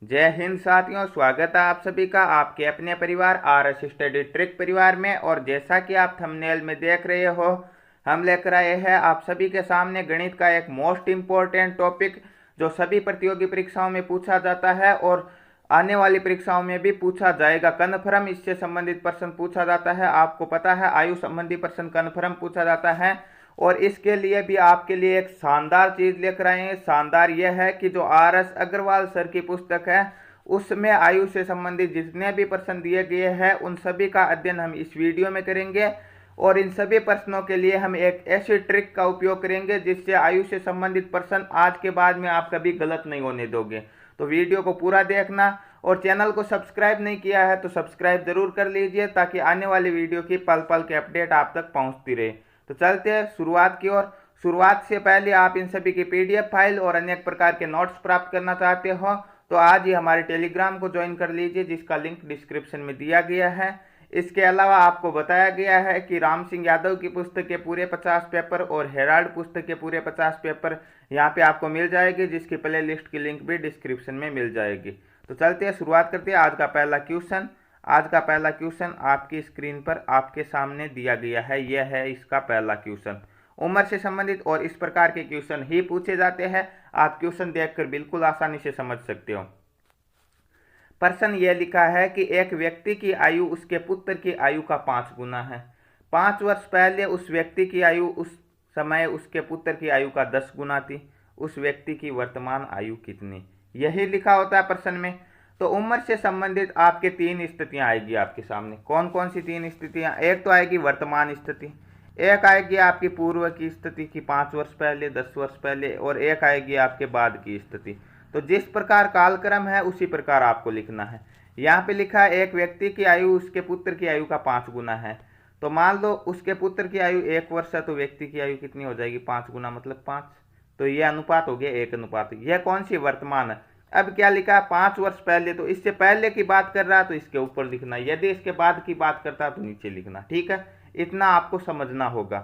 जय हिंद साथियों, स्वागत है आप सभी का आपके अपने परिवार RS स्टडी ट्रिक परिवार में। और जैसा कि आप थंबनेल में देख रहे हो, हम लेकर आए हैं आप सभी के सामने गणित का एक मोस्ट इम्पोर्टेंट टॉपिक जो सभी प्रतियोगी परीक्षाओं में पूछा जाता है और आने वाली परीक्षाओं में भी पूछा जाएगा। कन्फर्म इससे संबंधित प्रश्न पूछा जाता है। आपको पता है, आयु संबंधी प्रश्न कन्फर्म पूछा जाता है। और इसके लिए भी आपके लिए एक शानदार चीज लेकर आए हैं। शानदार यह है कि जो RS अग्रवाल सर की पुस्तक है उसमें आयु से संबंधित जितने भी प्रश्न दिए गए हैं उन सभी का अध्ययन हम इस वीडियो में करेंगे। और इन सभी प्रश्नों के लिए हम एक ऐसी ट्रिक का उपयोग करेंगे जिससे आयु से संबंधित प्रश्न आज के बाद में आप कभी गलत नहीं होने दोगे। तो वीडियो को पूरा देखना और चैनल को सब्सक्राइब नहीं किया है तो सब्सक्राइब जरूर कर लीजिए ताकि आने वाली वीडियो की पल पल के अपडेट आप तक पहुंचती रहे। तो चलते हैं शुरुआत की ओर। शुरुआत से पहले आप इन सभी की PDF फाइल और अनेक प्रकार के नोट्स प्राप्त करना चाहते हो तो आज ही हमारे टेलीग्राम को ज्वाइन कर लीजिए, जिसका लिंक डिस्क्रिप्शन में दिया गया है। इसके अलावा आपको बताया गया है कि राम सिंह यादव की पुस्तक के पूरे 50 पेपर और हेराल्ड पुस्तक के पूरे 50 पेपर यहाँ पे आपको मिल जाएगी, जिसकी प्ले लिस्ट की लिंक भी डिस्क्रिप्शन में मिल जाएगी। तो चलते हैं, शुरुआत करते हैं। आज का पहला क्वेश्चन आपकी स्क्रीन पर आपके सामने दिया गया है। यह है इसका पहला क्वेश्चन। उम्र से संबंधित और इस प्रकार के क्वेश्चन ही पूछे जाते हैं। आप क्वेश्चन देखकर बिल्कुल आसानी से समझ सकते हो। प्रश्न यह लिखा है कि एक व्यक्ति की आयु उसके पुत्र की आयु का 5 गुना है। 5 वर्ष पहले उस व्यक्ति की आयु उस समय उसके पुत्र की आयु का 10 गुना थी। उस व्यक्ति की वर्तमान आयु कितनी? यही लिखा होता है प्रश्न में। तो उम्र से संबंधित आपके 3 स्थितियां आएगी आपके सामने। कौन कौन सी 3 स्थितियां? एक तो आएगी वर्तमान स्थिति, एक आएगी आपकी पूर्व की स्थिति की 5 वर्ष पहले, 10 वर्ष पहले, और एक आएगी आपके बाद की स्थिति। तो जिस प्रकार कालक्रम है उसी प्रकार आपको लिखना है। यहाँ पे लिखा है एक व्यक्ति की आयु उसके पुत्र की आयु का 5 गुना है। तो मान लो उसके पुत्र की आयु 1 वर्ष है तो व्यक्ति की आयु कितनी हो जाएगी? 5 गुना मतलब 5। तो ये अनुपात हो गया 1 अनुपात। यह कौन सी? वर्तमान है। अब क्या लिखा है? 5 वर्ष पहले, तो इससे पहले की बात कर रहा है तो इसके ऊपर लिखना, यदि इसके बाद की बात करता है तो नीचे लिखना। ठीक है, इतना आपको समझना होगा।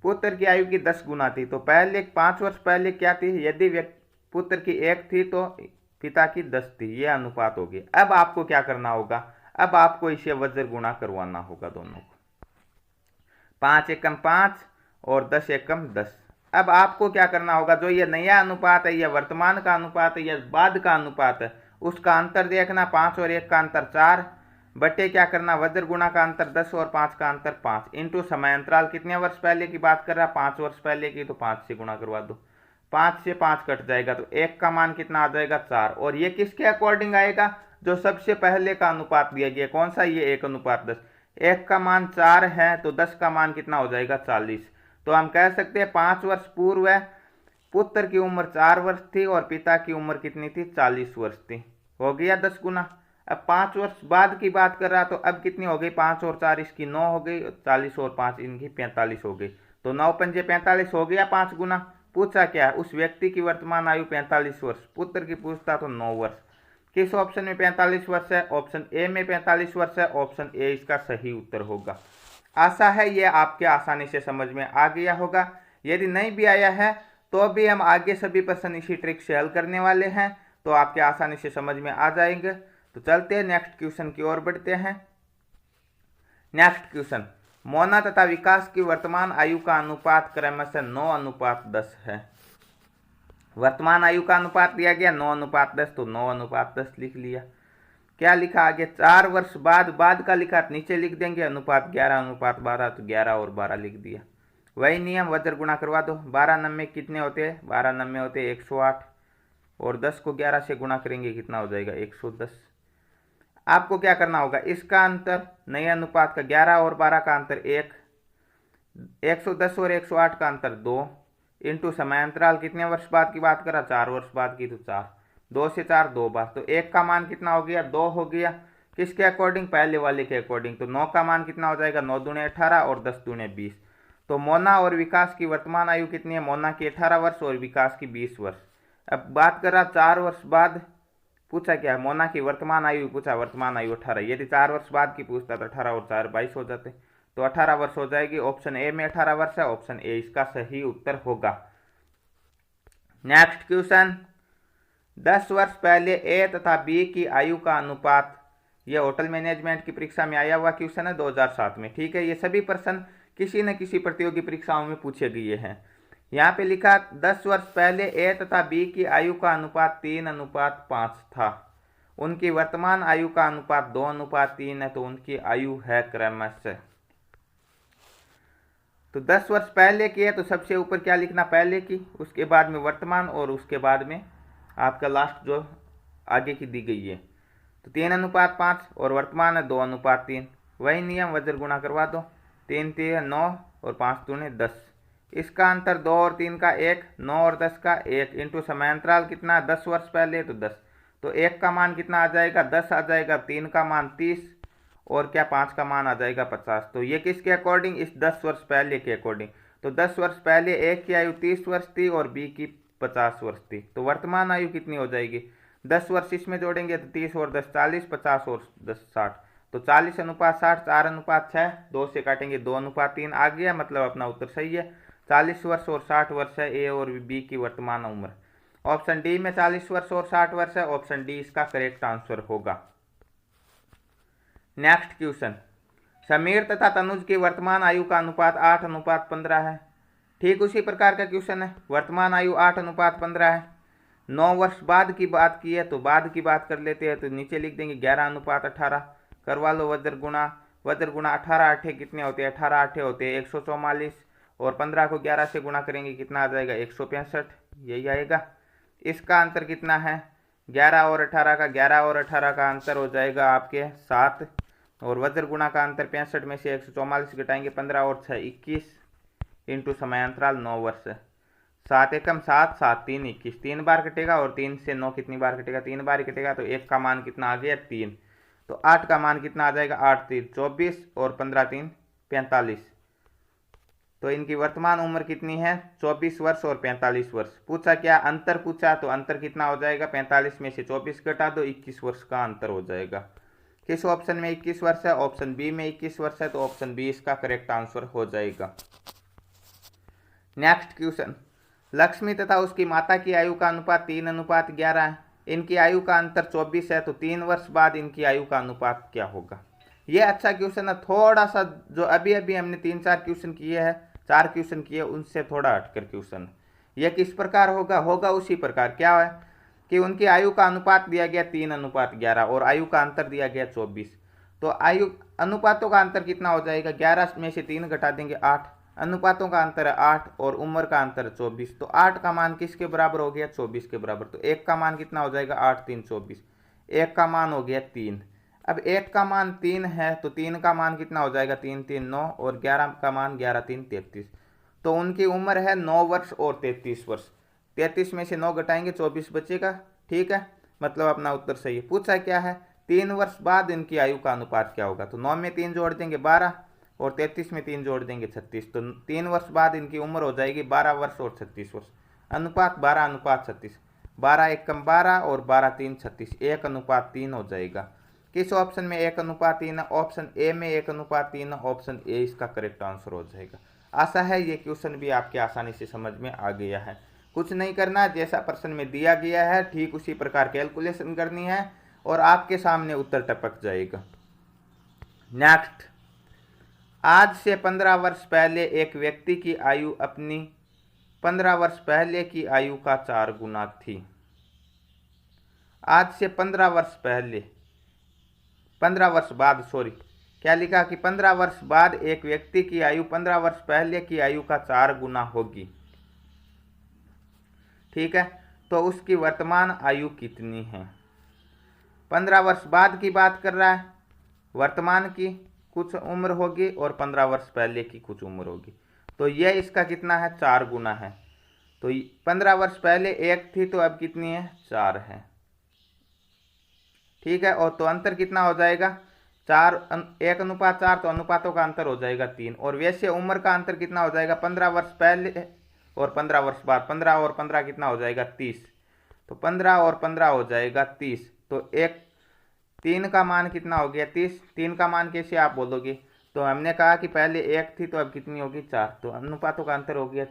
पुत्र की आयु की 10 गुना थी तो पहले 5 वर्ष पहले क्या थी? यदि पुत्र की 1 थी तो पिता की 10 थी। यह अनुपात होगी। अब आपको क्या करना होगा? अब आपको इसे वज्र गुणा करवाना होगा दोनों को। 5 एकम 5 और 10 एकम 10। अब आपको क्या करना होगा? जो ये नया अनुपात है, यह वर्तमान का अनुपात है, यह बाद का अनुपात है, उसका अंतर देखना। 5 और 1 का अंतर 4 बटे क्या करना? वज्र गुणा का अंतर 10 और 5 का अंतर 5 इंटू समय अंतराल। कितने वर्ष पहले की बात कर रहा है? 5 वर्ष पहले की, तो 5 से गुणा करवा दो। 5 से 5 कट जाएगा तो 1 का मान कितना आ जाएगा? 4। और ये किसके अकॉर्डिंग आएगा? जो सबसे पहले का अनुपात दिया गया। कौन सा? ये 1 अनुपात 10। 1 का मान 4 है तो 10 का मान कितना हो जाएगा? 40। तो हम कह सकते हैं 5 वर्ष पूर्व पुत्र की उम्र 4 वर्ष थी और पिता की उम्र कितनी थी? 40 वर्ष थी। हो गया 10 गुना। अब 5 वर्ष बाद की बात कर रहा तो अब कितनी हो गई? 5 और 4 इसकी 9 हो गई, 40 और 5 इनकी 45 हो गई। तो 9 पंजे 45 हो गया 5 गुना। पूछा क्या? उस व्यक्ति की वर्तमान आयु 45 वर्ष। पुत्र की पूछता तो 9 वर्ष। किस ऑप्शन में 45 वर्ष है? ऑप्शन ए में 45 वर्ष है। ऑप्शन ए इसका सही उत्तर होगा। आशा है ये आपके आसानी से समझ में आ गया होगा। यदि नहीं भी आया है तो भी हम आगे सभी प्रश्न इसी ट्रिक से हल करने वाले हैं, तो आपके आसानी से समझ में आ जाएंगे। तो चलते हैं नेक्स्ट क्वेश्चन की ओर बढ़ते हैं। नेक्स्ट क्वेश्चन, मोना तथा विकास की वर्तमान आयु का अनुपात क्रमशः 9 अनुपात 10 है। वर्तमान आयु का अनुपात दिया गया 9 अनुपात 10, तो 9 अनुपात 10 लिख लिया। क्या लिखा आगे? 4 वर्ष बाद का लिखा नीचे लिख देंगे। अनुपात 11 अनुपात 12, तो 11 और 12 लिख दिया। वही नियम, वज्र गुणा करवा दो। 12 नम्बे कितने होते हैं? 12 नम्बे होते हैं 108 और 10 को 11 से गुणा करेंगे कितना हो जाएगा? 110। आपको क्या करना होगा? इसका अंतर नए अनुपात का 11 और 12 का अंतर 1, 110 और 108 का अंतर 2 इंटू समय अंतराल। कितने वर्ष बाद की बात करा? 4 वर्ष बाद की, तो 4। 2 से 4 2 बार, तो 1 का मान कितना हो गया? 2 हो गया। किसके अकॉर्डिंग? पहले वाले के अकॉर्डिंग। तो 9 का मान कितना हो जाएगा? 9 दूने 18 और 10 दूने 20। तो मोना और विकास की वर्तमान आयु कितनी है? मोना की 18 वर्ष और विकास की 20 वर्ष। अब बात कर रहा 4 वर्ष बाद। पूछा क्या? मोना की वर्तमान आयु पूछा, वर्तमान आयु 18। यदि 4 वर्ष बाद की पूछता तो 18 और 4 22 हो जाते, तो 18 वर्ष हो जाएगी। ऑप्शन ए में 18 वर्ष है। ऑप्शन ए इसका सही उत्तर होगा। नेक्स्ट क्वेश्चन, 10 वर्ष पहले ए तथा बी की आयु का अनुपात, यह होटल मैनेजमेंट की परीक्षा में आया हुआ क्वेश्चन है 2007 में। ठीक है, ये सभी प्रश्न किसी न किसी प्रतियोगी परीक्षाओं में पूछे गए हैं। यहाँ पे लिखा 10 वर्ष पहले ए तथा बी की आयु का अनुपात 3:5 था। उनकी वर्तमान आयु का अनुपात 2:3 है, तो उनकी आयु है क्रमशः। तो 10 वर्ष पहले की है तो सबसे ऊपर क्या लिखना, पहले की, उसके बाद में वर्तमान और उसके बाद में आपका लास्ट जो आगे की दी गई है। तो 3:5 और वर्तमान है 2:3। वही नियम, वज्र गुणा करवा दो। 3 3 9 और 5 दूने 10। इसका अंतर 2 और 3 का 1, 9 और 10 का 1 इंटू समयांतराल कितना, 10 वर्ष पहले तो 10। तो 1 का मान कितना आ जाएगा, 10 आ जाएगा, 3 का मान 30 और क्या 5 का मान आ जाएगा 50। तो ये किसके अकॉर्डिंग, इस 10 वर्ष पहले के अकॉर्डिंग। तो 10 वर्ष पहले ए की आयु 30 वर्ष थी और बी की 50 वर्ष थी। तो वर्तमान आयु कितनी हो जाएगी, 10 वर्ष इसमें जोड़ेंगे तो 30 और 10 40, 50 और 10 60। तो 40:60, 4:6, 2 से काटेंगे 2:3 आ गया, मतलब अपना उत्तर सही है। 40 वर्ष और 60 वर्ष है ए और बी की वर्तमान उम्र। ऑप्शन डी में 40 वर्ष और 60 वर्ष है, ऑप्शन डी इसका करेक्ट आंसर होगा। नेक्स्ट क्वेश्चन, समीर तथा तनुज की वर्तमान आयु का अनुपात 8:15 है। ठीक उसी प्रकार का क्वेश्चन है, वर्तमान आयु 8:15 है। 9 वर्ष बाद की बात की है तो बाद की बात कर लेते हैं, तो नीचे लिख देंगे 11:18। करवा लो वज्र गुणा। वज्र गुणा 18 8 कितने होते हैं, 18 8 होते हैं 144 और 15 को 11 से गुणा करेंगे कितना आ जाएगा 165, यही आएगा। इसका अंतर कितना है, 11 और 18 का, 11 और 18 का अंतर हो जाएगा आपके 7 और वज्र गुणा का अंतर 65 में से 144 घटाएंगे 15 और 6 21 इंटू समयांतराल 9 वर्ष। 7 एकम 7, 7 3 21, 3 बार कटेगा और 3 से 9 कितनी बार कटेगा, 3 बार ही कटेगा। तो 1 का मान कितना आ गया 3। तो 8 का मान कितना आ जाएगा, 8 3 24 और 15 3 45। तो इनकी वर्तमान उम्र कितनी है, 24 वर्ष और 45 वर्ष। पूछा क्या, अंतर पूछा, तो अंतर कितना हो जाएगा, 45 में से 24 घटा दो 21 वर्ष का अंतर हो जाएगा। किस ऑप्शन में 21 वर्ष है, ऑप्शन बी में 21 वर्ष है, तो ऑप्शन बी इसका करेक्ट आंसर हो जाएगा। नेक्स्ट क्वेश्चन, लक्ष्मी तथा उसकी माता की आयु का अनुपात 3:11 है। इनकी आयु का अंतर 24 है, तो 3 वर्ष बाद इनकी आयु का अनुपात क्या होगा। ये अच्छा क्वेश्चन है, थोड़ा सा जो अभी अभी हमने 3-4 क्वेश्चन किए हैं, 4 क्वेश्चन किए, उनसे थोड़ा हटकर क्वेश्चन। यह किस प्रकार होगा, होगा उसी प्रकार। क्या है कि उनकी आयु का अनुपात दिया गया 3:11 और आयु का अंतर दिया गया 24। तो आयु अनुपातों का अंतर कितना हो जाएगा, 11 में से 3 घटा देंगे 8। अनुपातों का अंतर है 8 और उम्र का अंतर है 24। तो 8 का मान किसके बराबर हो गया, 24 के बराबर। तो 1 का मान कितना हो जाएगा, 8 3 24। 1 का मान हो गया 3। अब 1 का मान 3 है तो 3 का मान कितना हो जाएगा, 3 3 9 और 11 का मान 11 3 33। तो उनकी उम्र है 9 वर्ष और 33 वर्ष। 33 में से 9 घटाएंगे 24 बचेगा। ठीक है, मतलब अपना उत्तर सही है। पूछा क्या है, 3 वर्ष बाद इनकी आयु का अनुपात क्या होगा। तो 9 में 3 जोड़ देंगे 12 और 33 में 3 जोड़ देंगे 36। तो 3 वर्ष बाद इनकी उम्र हो जाएगी 12 वर्ष और 36 वर्ष। अनुपात 12:36, 12 एकम 12 और 12 3 36, 1:3 हो जाएगा। किस ऑप्शन में 1:3 है, ऑप्शन ए में 1:3 है, ऑप्शन ए इसका करेक्ट आंसर हो जाएगा। आशा है ये क्वेश्चन भी आपके आसानी से समझ में आ गया है। कुछ नहीं करना, जैसा प्रश्न में दिया गया है ठीक उसी प्रकार कैलकुलेशन करनी है और आपके सामने उत्तर टपक जाएगा। नेक्स्ट, आज से 15 वर्ष पहले एक व्यक्ति की आयु अपनी 15 वर्ष पहले की आयु का 4 गुना थी। आज से 15 वर्ष पहले, 15 वर्ष बाद, सॉरी क्या लिखा कि 15 वर्ष बाद एक व्यक्ति की आयु 15 वर्ष पहले की आयु का 4 गुना होगी। ठीक है, तो उसकी वर्तमान आयु कितनी है। 15 वर्ष बाद की बात कर रहा है, वर्तमान की कुछ उम्र होगी और 15 वर्ष पहले की कुछ उम्र होगी। तो यह इसका कितना है, 4 गुना है। तो 15 वर्ष पहले 1 थी तो अब कितनी है, 4 है। ठीक है, और तो अंतर कितना हो जाएगा, 4 1:4, तो अनुपातों का अंतर हो जाएगा 3। और वैसे उम्र का अंतर कितना हो जाएगा, 15 वर्ष पहले और 15 वर्ष बाद, 15 और 15 कितना हो जाएगा 30। तो 15 और 15 हो जाएगा 30। तो 3 का मान कितना हो गया 30। 3 का मान कैसे आप बोलोगे, तो हमने कहा कि पहले 1 थी तो अब कितनी होगी 4। तो अनुपातों का अंतर हो गया,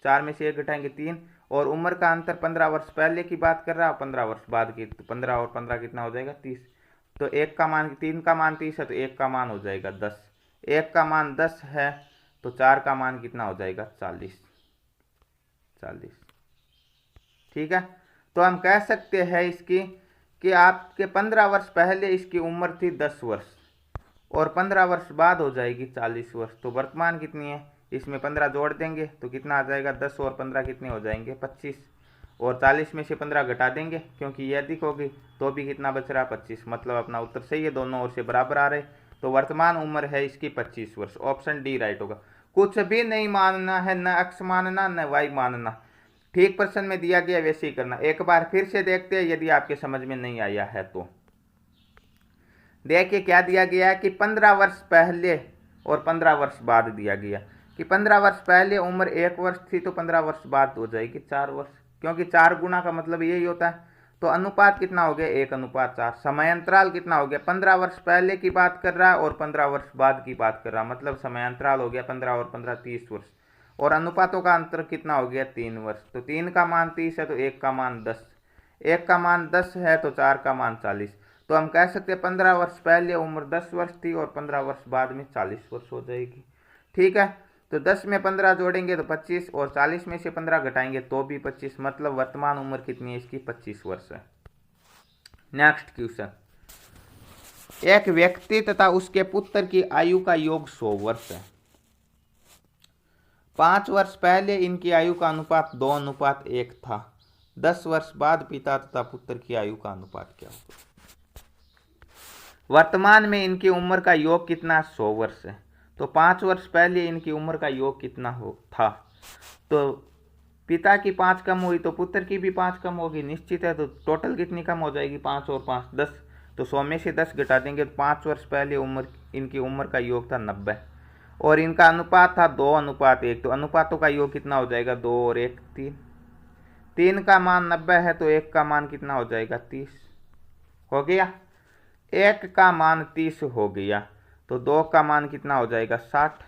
4 में से 1 घटाएंगे 3 और उम्र का अंतर 15 वर्ष पहले की बात कर रहा है, 15 वर्ष बाद की, तो 15 और 15 कितना हो जाएगा 30। तो एक का मान, 3 का मान 30 है तो एक का मान हो जाएगा 10, एक का मान 10 है तो 4 का मान कितना हो जाएगा 40। ठीक है, तो हम कह सकते हैं इसकी कि आपके 15 वर्ष पहले इसकी उम्र थी 10 वर्ष और 15 वर्ष बाद हो जाएगी 40 वर्ष। तो वर्तमान कितनी है, इसमें 15 जोड़ देंगे तो कितना आ जाएगा 10 और 15 कितने हो जाएंगे 25, और 40 में से 15 घटा देंगे क्योंकि ये अधिक होगी तो भी कितना बच रहा 25, मतलब अपना उत्तर सही है, दोनों ओर से बराबर आ रहे। तो वर्तमान उम्र है इसकी 25 वर्ष, ऑप्शन डी राइट होगा। कुछ भी नहीं मानना है, न x मानना न y मानना, ठीक प्रश्न में दिया गया वैसे ही करना। एक बार फिर से देखते हैं यदि आपके समझ में नहीं आया है तो। देखिए क्या दिया गया है कि 15 वर्ष पहले और 15 वर्ष बाद दिया गया कि 15 वर्ष पहले उम्र 1 वर्ष थी तो 15 वर्ष बाद हो जाएगी 4 वर्ष, क्योंकि 4 गुना का मतलब यही होता है। तो अनुपात कितना हो गया 1:4। समयांतराल कितना हो गया, 15 वर्ष पहले की बात कर रहा है और 15 वर्ष बाद की बात कर रहा है, मतलब समयांतराल हो गया 15 और 15 30 वर्ष। और अनुपातों का अंतर कितना हो गया 3 वर्ष। तो 3 का मान 30 है तो 1 का मान 10, 1 का मान 10 है तो 4 का मान 40। तो हम कह सकते हैं 15 वर्ष पहले उम्र 10 वर्ष थी और 15 वर्ष बाद में 40 वर्ष हो जाएगी। ठीक है, तो 10 में 15 जोड़ेंगे तो 25 और 40 में से 15 घटाएंगे तो भी 25, मतलब वर्तमान उम्र कितनी है इसकी 25 वर्ष है। नेक्स्ट क्वेश्चन, एक व्यक्ति तथा उसके पुत्र की आयु का योग 100 वर्ष है। 5 वर्ष पहले इनकी आयु का अनुपात 2:1 था। 10 वर्ष बाद पिता तथा पुत्र की आयु का अनुपात क्या होगा। वर्तमान में इनकी उम्र का योग कितना 100 वर्ष है। तो 5 वर्ष पहले इनकी उम्र का योग कितना था, तो पिता की 5 कम हुई तो पुत्र की भी 5 कम होगी, निश्चित है। तो टोटल कितनी कम हो जाएगी 5 और 5 10, तो 100 में से 10 घटा देंगे तो 5 वर्ष पहले इनकी उम्र का योग था 90 और इनका अनुपात था 2:1। तो अनुपातों का योग कितना हो जाएगा 2 और 1 3, 3 का मान 90 है तो 1 का मान कितना हो जाएगा 30 हो गया, 1 का मान 30 हो गया तो 2 का मान कितना हो जाएगा 60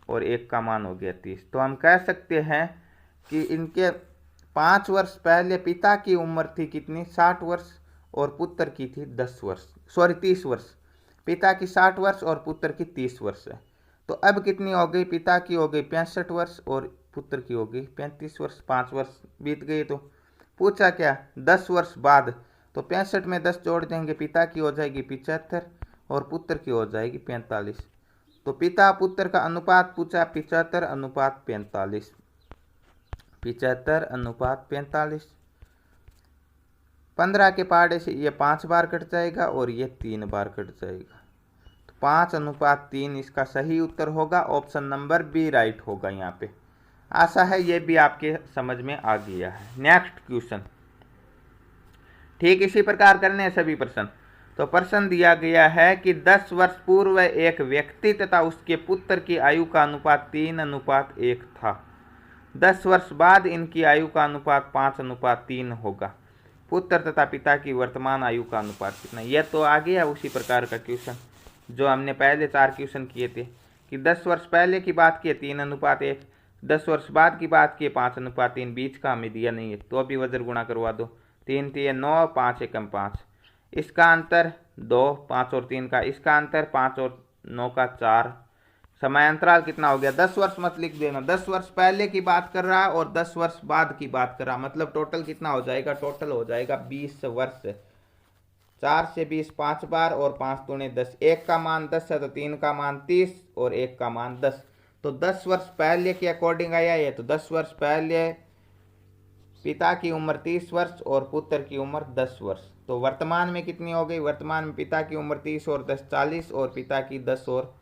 और 1 का मान हो गया 30। तो हम कह सकते हैं कि इनके 5 वर्ष पहले पिता की उम्र थी कितनी 60 वर्ष और पुत्र की थी 30 वर्ष। पिता की 60 वर्ष और पुत्र की 30 वर्ष है। तो अब कितनी हो गई, पिता की हो गई 65 वर्ष और पुत्र की हो गई 35 वर्ष। 5 वर्ष बीत गए तो पूछा क्या 10 वर्ष बाद, तो 65 में 10 जोड़ देंगे, पिता की हो जाएगी 75 और पुत्र की हो जाएगी 45। तो पिता पुत्र का अनुपात पूछा 75:45, 75:45। 15 के पहाड़े से ये 5 बार कट जाएगा और ये 3 बार कट जाएगा, तो 5:3 इसका सही उत्तर होगा। ऑप्शन नंबर बी राइट होगा यहाँ पे। आशा है ये भी आपके समझ में आ गया है। नेक्स्ट क्वेश्चन, ठीक इसी प्रकार करने हैं सभी प्रश्न। तो प्रश्न दिया गया है कि 10 वर्ष पूर्व एक व्यक्ति तथा उसके पुत्र की आयु का अनुपात 3:1 था। 10 वर्ष बाद इनकी आयु का अनुपात 5:3 होगा। पुत्र तथा पिता की वर्तमान आयु का अनुपात कितना। यह तो आ गया उसी प्रकार का क्वेश्चन जो हमने पहले 4 क्वेश्चन किए थे कि 10 वर्ष पहले की बात की 3:1, 10 वर्ष बाद की बात की 5:3, बीच का हमें दिया नहीं है तो अभी वज्र गुणा करवा दो, 3 3 9, 5 1 5, इसका अंतर 2, 5 और 3 का, इसका अंतर 5 और 9 का 4। समयांतराल कितना हो गया, 10 वर्ष मत लिख देना, 10 वर्ष पहले की बात कर रहा है और 10 वर्ष बाद की बात कर रहा, मतलब टोटल कितना हो जाएगा, टोटल हो जाएगा 20 वर्ष। 4 से 20 5 बार और 5 दूने 10, 1 का मान 10 है तो 3 का मान 30 और 1 का मान 10। तो 10 वर्ष पहले के अकॉर्डिंग आया है। तो 10 वर्ष पहले पिता की उम्र 30 वर्ष और पुत्र की उम्र 10 वर्ष। तो वर्तमान में कितनी हो गई, वर्तमान में पिता की उम्र 30 और 10 40 और पिता की 10 और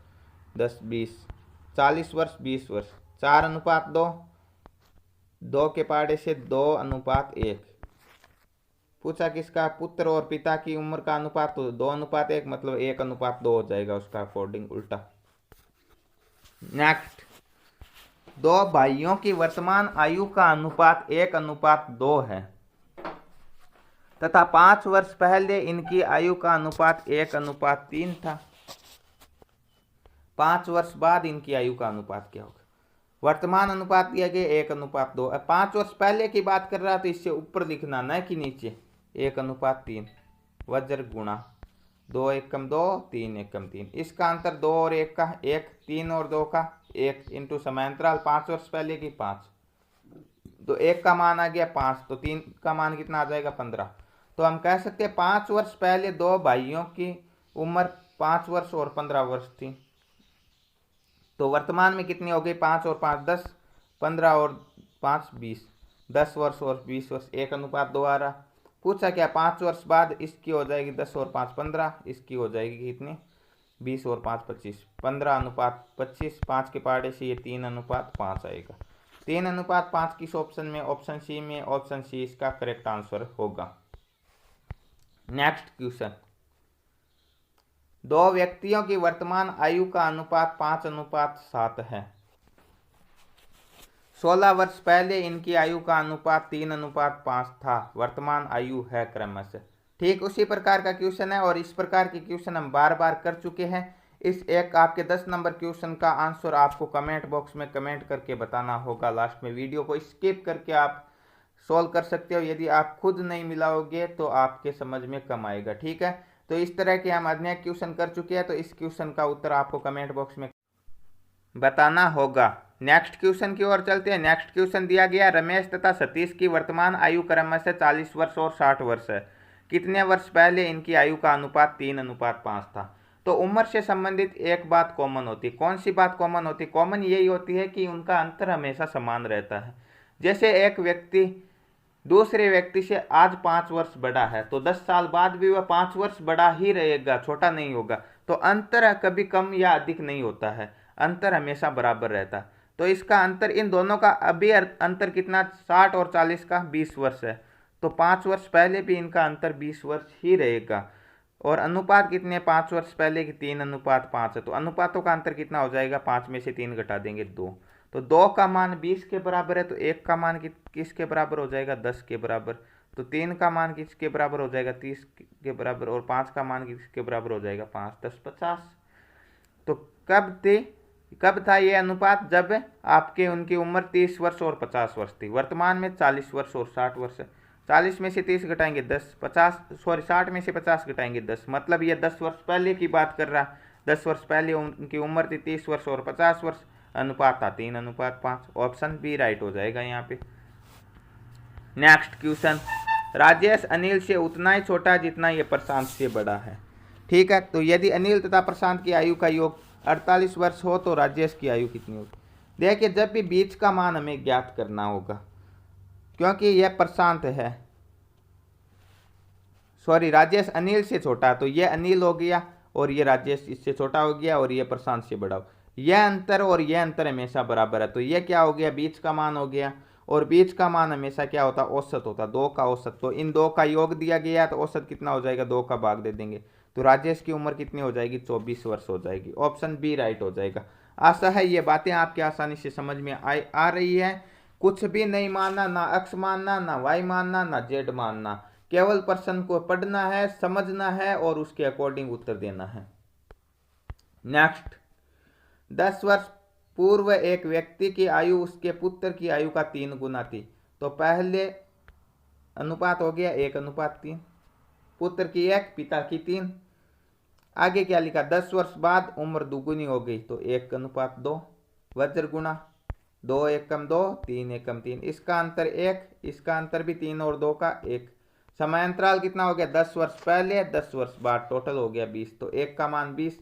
10 20, 40 वर्ष 20 वर्ष। 4:2, 2 के पहाड़े से 2:1। पूछा किसका, पुत्र और पिता की उम्र का अनुपात, तो 2:1 मतलब 1:2 हो जाएगा उसका अकॉर्डिंग उल्टा। नेक्स्ट, 2 भाइयों की वर्तमान आयु का अनुपात 1:2 है तथा 5 वर्ष पहले इनकी आयु का अनुपात 1:3 था। 5 वर्ष बाद इनकी आयु का अनुपात क्या होगा। वर्तमान अनुपात दिया गया 1:2। अब 5 वर्ष पहले की बात कर रहा तो इससे ऊपर लिखना न कि नीचे। 1:3 वज्र गुणा 2 एकम 2 3 एकम 3। इसका अंतर 2 और 1 का 1, 3 और 2 का 1 इंटू समांतराल 5 वर्ष पहले की 5। तो 1 का मान आ गया 5, तो 3 का मान कितना आ जाएगा 15। तो हम कह सकते हैं 5 वर्ष पहले दो भाइयों की उम्र 5 वर्ष और 15 वर्ष थी। तो वर्तमान में कितनी हो गई? 5 और 5 10, 15 और 5 20, 10 वर्ष और 20 वर्ष 1:2 आ रहा। पूछा क्या 5 वर्ष बाद इसकी हो जाएगी 10 और 5 15, इसकी हो जाएगी कितनी 20 और 5 25, 15:25, 5 के पाड़े से ये 3:5 आएगा। 3:5 किस ऑप्शन में? ऑप्शन सी में। ऑप्शन सी इसका करेक्ट आंसर होगा। नेक्स्ट क्वेश्चन, दो व्यक्तियों की वर्तमान आयु का अनुपात 5:7 है। 16 वर्ष पहले इनकी आयु का अनुपात 3:5 था। वर्तमान आयु है क्रमशः। ठीक उसी प्रकार का क्वेश्चन है और इस प्रकार के क्वेश्चन हम बार बार कर चुके हैं। इस एक आपके 10 नंबर क्वेश्चन का आंसर आपको कमेंट बॉक्स में कमेंट करके बताना होगा। लास्ट में वीडियो को स्किप करके आप सॉल्व कर सकते हो। यदि आप खुद नहीं मिलाओगे तो आपके समझ में कम आएगा। ठीक है, तो इस तरह के हम अनेक क्वेश्चन कर चुके हैं, तो इस क्वेश्चन का उत्तर आपको कमेंट बॉक्स में बताना होगा। नेक्स्ट क्वेश्चन की ओर चलते हैं। नेक्स्ट क्वेश्चन दिया गया, रमेश तथा सतीश की वर्तमान आयु क्रमशः 40 वर्ष और 60 वर्ष है। कितने वर्ष पहले इनकी आयु का अनुपात 3:5 था? तो उम्र से संबंधित एक बात कॉमन होती है। कौन सी बात कॉमन होती है? कॉमन यही होती है कि उनका अंतर हमेशा समान रहता है। जैसे एक व्यक्ति दूसरे व्यक्ति से आज 5 वर्ष बड़ा है तो 10 साल बाद भी वह 5 वर्ष बड़ा ही रहेगा, छोटा नहीं होगा। तो अंतर कभी कम या अधिक नहीं होता है, अंतर हमेशा बराबर रहता है। तो इसका अंतर इन दोनों का अभी अंतर कितना 60 और 40 का 20 वर्ष है। तो 5 वर्ष पहले भी इनका अंतर 20 वर्ष ही रहेगा। और अनुपात कितने 5 वर्ष पहले की 3:5 है। तो अनुपातों का अंतर कितना हो जाएगा? 5 में से 3 घटा देंगे 2। तो 2 का मान 20 के बराबर है, तो 1 का मान किसके बराबर हो जाएगा? 10 के बराबर। तो 3 का मान किसके बराबर हो जाएगा? 30 के बराबर। और 5 का मान किसके बराबर हो जाएगा? 5 10 50। तो कब था ये अनुपात? जब आपके उनकी उम्र 30 वर्ष और 50 वर्ष थी। वर्तमान में 40 वर्ष और 60 वर्ष है। 40 में से 30 घटाएंगे 10, 60 में से 50 घटाएंगे 10, मतलब ये 10 वर्ष पहले की बात कर रहा। 10 वर्ष पहले उनकी उम्र थी 30 वर्ष और 50 वर्ष। अनुपात था 3:5। ऑप्शन बी राइट हो जाएगा यहाँ पे। नेक्स्ट क्वेश्चन, राजेश अनिल से उतना ही छोटा जितना ये प्रशांत से बड़ा है। ठीक है, तो यदि अनिल तथा प्रशांत की आयु का योग 48 वर्ष हो तो राजेश की आयु कितनी होगी? देखिए, जब भी बीच का मान हमें ज्ञात करना होगा, क्योंकि यह प्रशांत है, सॉरी राजेश अनिल से छोटा, तो यह अनिल हो गया और ये राजेश इससे छोटा हो गया और ये प्रशांत से बड़ा हो। यह अंतर और यह अंतर हमेशा बराबर है, तो यह क्या हो गया? बीच का मान हो गया। और बीच का मान हमेशा क्या होता? औसत होता, 2 का औसत। तो इन 2 का योग दिया गया तो औसत कितना हो जाएगा? 2 का भाग दे देंगे, तो राजेश की उम्र कितनी हो जाएगी? 24 वर्ष हो जाएगी। ऑप्शन बी राइट हो जाएगा। आशा है ये बातें आपके आसानी से समझ में आ रही है। कुछ भी नहीं मानना, ना एक्स मानना, ना वाई मानना, ना जेड मानना। केवल प्रश्न को पढ़ना है, समझना है और उसके अकॉर्डिंग उत्तर देना है। नेक्स्ट, 10 वर्ष पूर्व एक व्यक्ति की आयु उसके पुत्र की आयु का 3 गुना थी। तो पहले अनुपात हो गया 1:3। पुत्र की 1, पिता की 3। आगे क्या लिखा? 10 वर्ष बाद उम्र दुगुनी हो गई, तो 1:2 वज्र गुणा 2 एकम 2 3 एकम 3। इसका अंतर 1, इसका अंतर भी 3 और 2 का 1। समयांतराल कितना हो गया? 10 वर्ष पहले 10 वर्ष बाद, टोटल हो गया 20। तो 1 का मान 20,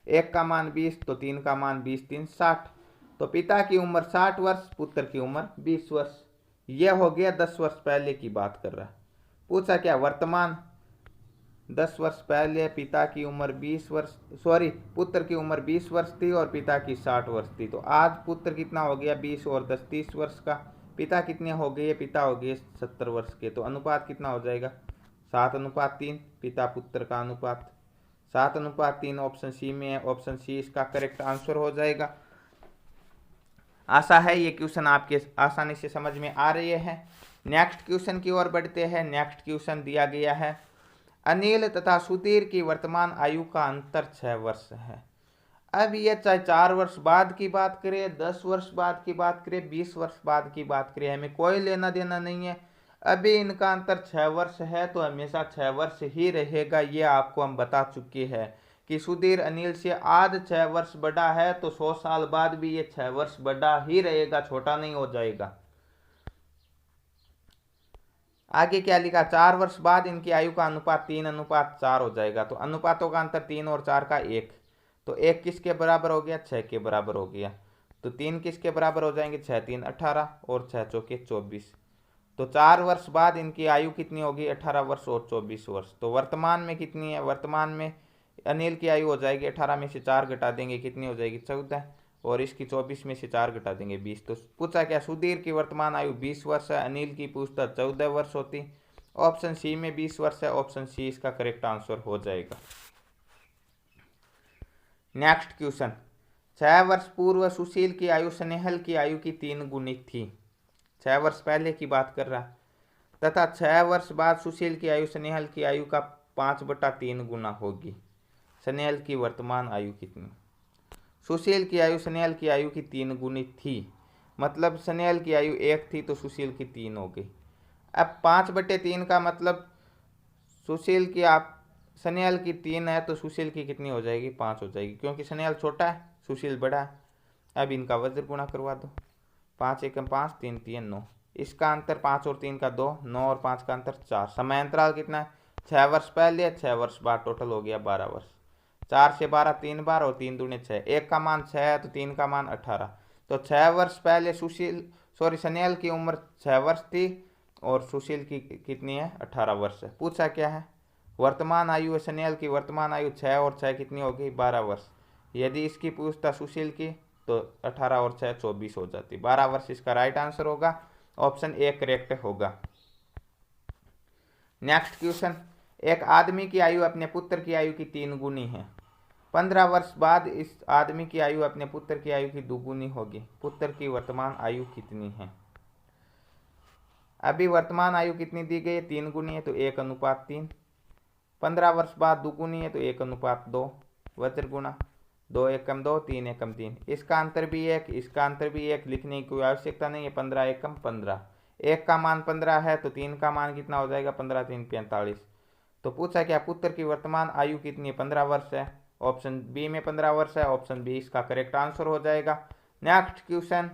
1 का मान 20, तो 3 का मान 20 3 60। तो पिता की उम्र 60 वर्ष, पुत्र की उम्र 20 वर्ष। यह हो गया 10 वर्ष पहले की बात कर रहा है। पूछा क्या? वर्तमान 10 वर्ष पहले पिता की उम्र 20 वर्ष, सॉरी पुत्र की उम्र 20 वर्ष थी और पिता की 60 वर्ष थी। तो आज पुत्र कितना हो गया? 20 और 10 30 वर्ष का। पिता कितने हो गए? पिता हो गए 70 वर्ष के। तो अनुपात कितना हो जाएगा? 7:3। पिता पुत्र का अनुपात 7:3 ऑप्शन सी में है। ऑप्शन सी इसका करेक्ट आंसर हो जाएगा। आशा है ये क्वेश्चन आपके आसानी से समझ में आ रहे हैं। नेक्स्ट क्वेश्चन की ओर बढ़ते हैं। नेक्स्ट क्वेश्चन दिया गया है, अनिल तथा सुधीर की वर्तमान आयु का अंतर 6 वर्ष है। अब ये चाहे 4 वर्ष बाद की बात करें, 10 वर्ष बाद की बात करें, 20 वर्ष बाद की बात करें, हमें कोई लेना देना नहीं है। अभी इनका अंतर 6 वर्ष है तो हमेशा 6 वर्ष ही रहेगा, ये आपको हम बता चुके हैं कि सुधीर अनिल से आज 6 वर्ष बड़ा है तो 100 साल बाद भी ये 6 वर्ष बड़ा ही रहेगा, छोटा नहीं हो जाएगा। आगे क्या लिखा, 4 वर्ष बाद इनकी आयु का अनुपात 3:4 हो जाएगा। तो अनुपातों का अंतर 3 और 4 का 1, तो 1 किसके बराबर हो गया, 6 के बराबर हो गया। तो 3 किसके बराबर हो जाएंगे, 6 3 18 और 6 चौके 24। तो 4 वर्ष बाद इनकी आयु कितनी होगी, 18 वर्ष और 24 वर्ष। तो वर्तमान में कितनी है, वर्तमान में अनिल की आयु हो जाएगी 18 में से 4 घटा देंगे कितनी हो जाएगी, 14, और इसकी 24 में से 4 घटा देंगे 20। तो पूछा क्या, सुधीर की वर्तमान आयु 20 वर्ष है, अनिल की पूछता 14 वर्ष होती। ऑप्शन सी में 20 वर्ष है, ऑप्शन सी इसका करेक्ट आंसर हो जाएगा। नेक्स्ट क्वेश्चन, 6 वर्ष पूर्व सुशील की आयु स्नेहल की आयु की 3 गुनी थी। 6 वर्ष पहले की बात कर रहा, तथा 6 वर्ष बाद सुशील की आयु स्नेहल की आयु का 5/3 गुना होगी। स्नेहल की वर्तमान आयु कितनी, सुशील की आयु स्नेहल की आयु की 3 गुनी थी, मतलब स्नेहल की आयु 1 थी तो सुशील की 3 हो गई। अब 5/3 का मतलब सुशील की आप स्नेहल की 3 है तो सुशील की कितनी हो जाएगी, 5 हो जाएगी, क्योंकि स्नेहल छोटा है सुशील बड़ा है। अब इनका वज्र गुणा करवा दो, 5 एकम 5, 3 3 9, इसका अंतर 5 और 3 का 2, 9 और 5 का अंतर 4। समय अंतराल कितना है, 6 वर्ष पहले 6 वर्ष बाद, टोटल हो गया 12 वर्ष। 4 से 12 3 बार और 3 दूने 6, 1 का मान 6 है तो 3 का मान 18। तो 6 वर्ष पहले स्नेहल की उम्र 6 वर्ष थी और सुशील की कितनी है, 18 वर्ष है। पूछा क्या है, वर्तमान आयु है स्नेहल की, वर्तमान आयु 6 और 6 कितनी होगी, 12 वर्ष। यदि इसकी पूछता सुशील की तो 18 और 6 24 हो जाती, 12 वर्ष इसका राइट आंसर होगा, ऑप्शन ए करेक्ट होगा। नेक्स्ट क्वेश्चन, एक आदमी की आयु अपने पुत्र की आयु की 3 गुनी है। 15 वर्ष बाद इस आदमी की आयु अपने पुत्र की आयु की 2 गुनी होगी। पुत्र की वर्तमान आयु कितनी है, अभी वर्तमान आयु कितनी दी गई है, 3 गुनी है तो 1:3। 15 वर्ष बाद 2 गुनी है तो 1:2, वज्र गुणा 2 एकम 2, 3 एकम 3, इसका अंतर भी 1, इसका अंतर भी 1, लिखने की कोई आवश्यकता नहीं है। 15 एकम 15, 1 का मान 15 है तो 3 का मान कितना हो जाएगा, 15 3 45। तो पूछा क्या, पुत्र की वर्तमान आयु कितनी है, 15 वर्ष है, ऑप्शन बी में 15 वर्ष है, ऑप्शन बी इसका करेक्ट आंसर हो जाएगा। नेक्स्ट क्वेश्चन,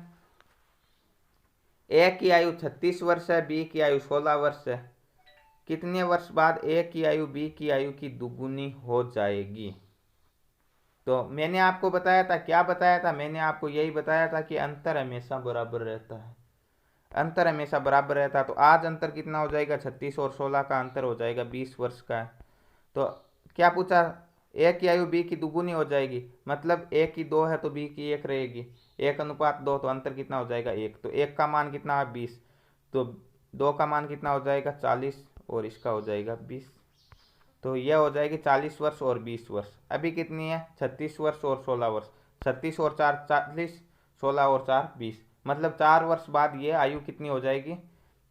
ए की आयु 36 वर्ष है, बी की आयु 16 वर्ष है, कितने वर्ष बाद ए की आयु बी की आयु की 2 गुनी हो जाएगी। तो मैंने आपको बताया था, क्या बताया था, मैंने आपको यही बताया था कि अंतर हमेशा बराबर रहता है, अंतर हमेशा बराबर रहता है। तो आज अंतर कितना हो जाएगा, 36 और 16 का अंतर हो जाएगा 20 वर्ष का है। तो क्या पूछा, ए की आयु बी की 2 गुनी हो जाएगी, मतलब ए की 2 है तो बी की 1 रहेगी, 1:2, तो अंतर कितना हो जाएगा 1। तो 1 का मान कितना है 20, तो 2 का मान कितना हो जाएगा 40 और इसका हो जाएगा 20। तो यह हो जाएगी 40 वर्ष और 20 वर्ष। अभी कितनी है, 36 वर्ष और 16 वर्ष, 36 और 4 40, 16 और 4 20, मतलब 4 वर्ष बाद ये आयु कितनी हो जाएगी,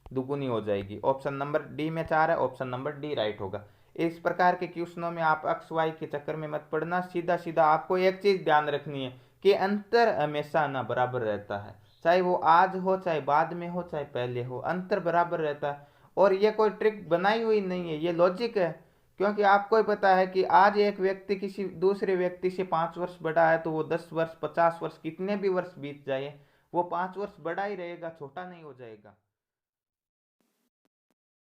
2 गुनी हो जाएगी। ऑप्शन नंबर डी में 4 है, ऑप्शन नंबर डी राइट होगा। इस प्रकार के क्वेश्चनों में आप एक्स वाई के चक्कर में मत पड़ना, सीधा सीधा आपको एक चीज ध्यान रखनी है कि अंतर हमेशा ना बराबर रहता है, चाहे वो आज हो, चाहे बाद में हो, चाहे पहले हो, अंतर बराबर रहता है। और ये कोई ट्रिक बनाई हुई नहीं है, ये लॉजिक है, क्योंकि आपको ही पता है कि आज एक व्यक्ति किसी दूसरे व्यक्ति से 5 वर्ष बड़ा है तो वो 10 वर्ष 50 वर्ष कितने भी वर्ष बीत जाए वो 5 वर्ष बड़ा ही रहेगा, छोटा नहीं हो जाएगा।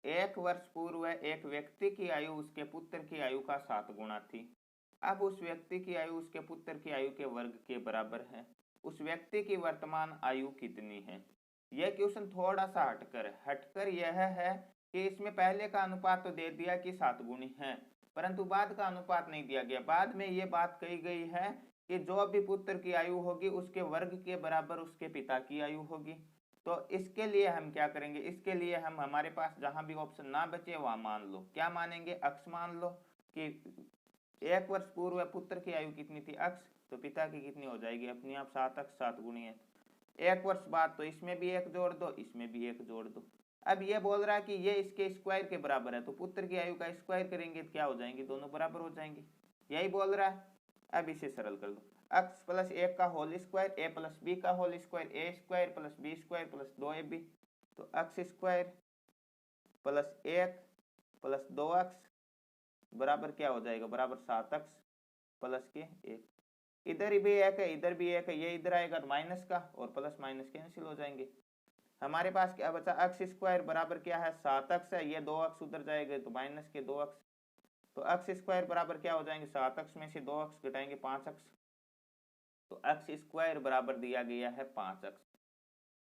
1 वर्ष पूर्व एक व्यक्ति की आयु उसके पुत्र की आयु का 7 गुना थी। अब उस व्यक्ति की आयु उसके पुत्र की आयु के वर्ग के बराबर है। उस व्यक्ति की वर्तमान आयु कितनी है। यह क्वेश्चन थोड़ा सा हटकर यह है कि इसमें पहले का अनुपात तो दे दिया कि 7 गुनी है, परंतु बाद का अनुपात नहीं दिया गया। बाद में ये बात कही गई है कि जो भी पुत्र की आयु होगी उसके वर्ग के बराबर उसके पिता की आयु होगी। तो इसके लिए हम क्या करेंगे, इसके लिए हम हमारे पास जहां भी ऑप्शन ना बचे वहां मान लो, क्या मानेंगे, अक्ष मान लो कि 1 वर्ष पूर्व पुत्र की आयु कितनी थी अक्ष, तो पिता की कितनी हो जाएगी अपने आप 7 अक्ष 7 गुनी है। 1 वर्ष बाद तो इसमें भी 1 जोड़ दो, इसमें भी 1 जोड़ दो। अब ये बोल रहा है कि ये इसके स्क्वायर के बराबर है, तो पुत्र की आयु का स्क्वायर करेंगे तो क्या हो जाएंगे, दोनों बराबर हो जाएंगे, यही बोल रहा है। अब इसे सरल कर दो। एक्स प्लस 1 का whole square a plus b का whole square a square plus b square plus 2ab, तो x square plus 1 plus 2x बराबर क्या हो जाएगा, बराबर 7x प्लस के 1। इधर भी 1 है, इधर भी 1 है, ये इधर आएगा माइनस का और प्लस माइनस कैंसिल हो जाएंगे। हमारे पास क्या बचा, एक्स स्क्वायर बराबर क्या है 7x है, ये 2x उधर जाएगा तो माइनस के 2x, तो एक्स स्क्वायर बराबर क्या हो जाएंगे 7x में से 2x घटाएंगे 5x, तो एक्स स्क्वायर बराबर दिया गया है 5x।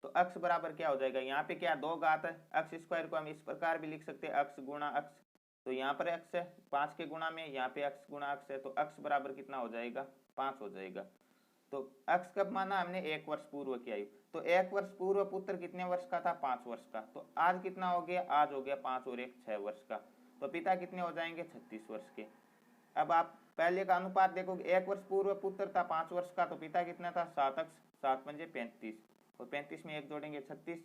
तो x बराबर क्या हो जाएगा, यहाँ पे क्या दो घात है, एक्स स्क्वायर को हम इस प्रकार भी लिख सकते हैं x गुणा x, तो यहाँ पर x है 5 के गुणा में, यहाँ पे x गुणा x है, तो x बराबर कितना हो जाएगा 5 हो जाएगा। तो x कब माना हमने, 1 वर्ष पूर्व की आयु, तो 1 वर्ष पूर्व पुत्र कितने वर्ष का था, 5 वर्ष का, तो आज कितना हो गया, आज हो गया 5 और 1 6 वर्ष का, तो पिता कितने हो जाएंगे 36 वर्ष के। अब आप पहले का अनुपात देखोगे, 1 वर्ष पूर्व पुत्र था 5 वर्ष का, तो पिता कितना था 7x, 7 पंजे 35 और 35 में 1 जोड़ेंगे 36,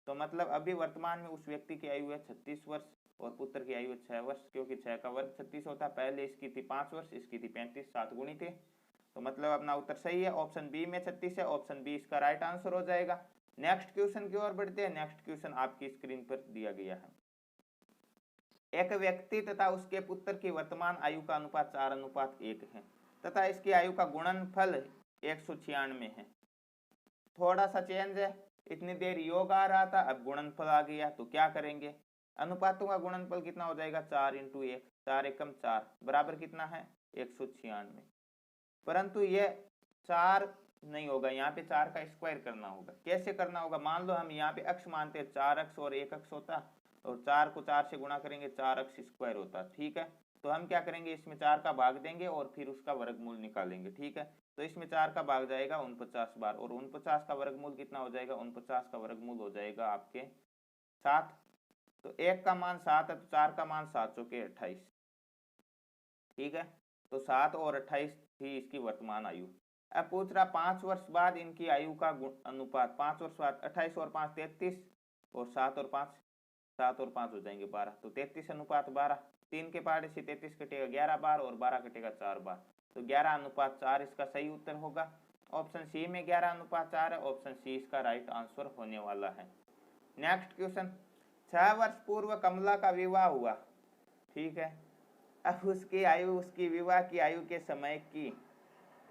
तो मतलब अभी वर्तमान में उस व्यक्ति की आयु है 36 वर्ष और पुत्र की आयु है 6 वर्ष, क्योंकि 6 का वर्ग 36 होता है, पहले इसकी थी 5 वर्ष, इसकी थी 35, 7 गुणी थे, तो मतलब अपना उत्तर सही है, ऑप्शन बी में 36 है, ऑप्शन बी इसका राइट आंसर हो जाएगा। नेक्स्ट क्वेश्चन की ओर बढ़ते हैं। नेक्स्ट क्वेश्चन आपकी स्क्रीन पर दिया गया है, एक व्यक्ति तथा उसके पुत्र की वर्तमान आयु का अनुपात 4:1 है तथा इसकी आयु का गुणनफल 196 है। थोड़ा सा चेंज है, इतनी देर योग आ रहा था, अब गुणनफल आ गया, तो क्या करेंगे, अनुपातों का गुणनफल कितना हो जाएगा 4 × 1, 4 एकम 4 बराबर कितना है 196, परंतु ये 4 नहीं होगा, यहाँ पे 4 का स्क्वायर करना होगा। कैसे करना होगा, मान लो हम यहाँ पे x मानते हैं, 4x और 1x होता, और 4 को 4 से गुणा करेंगे 4x स्क्वायर होता, ठीक है, तो हम क्या करेंगे, इसमें 4 का भाग देंगे और फिर उसका वर्गमूल निकालेंगे, ठीक है, तो इसमें 4 का भाग जाएगा 49 बार और 49 का वर्गमूल कितना हो जाएगा, 49 का वर्गमूल हो जाएगा आपके 7, तो 1 का मान 7 है, तो 4 का मान 7 चौके 28, ठीक है, तो 7 और 28 थी इसकी वर्तमान आयु। अब पूछ रहा 5 वर्ष बाद इनकी आयु का अनुपात, 5 वर्ष बाद 28 और 5 33 और 7 और 5 हो जाएंगे 12, तो 33:12, 3 के पहाड़े से 33 कटेगा 11 बार और 12 कटेगा 4 बार, तो 11:4 इसका सही उत्तर होगा। ऑप्शन सी में 11:4 है, ऑप्शन सी इसका राइट आंसर होने वाला है। नेक्स्ट क्वेश्चन, 6 वर्ष पूर्व कमला का विवाह हुआ, ठीक है, अब उसकी आयु उसकी विवाह की आयु के समय की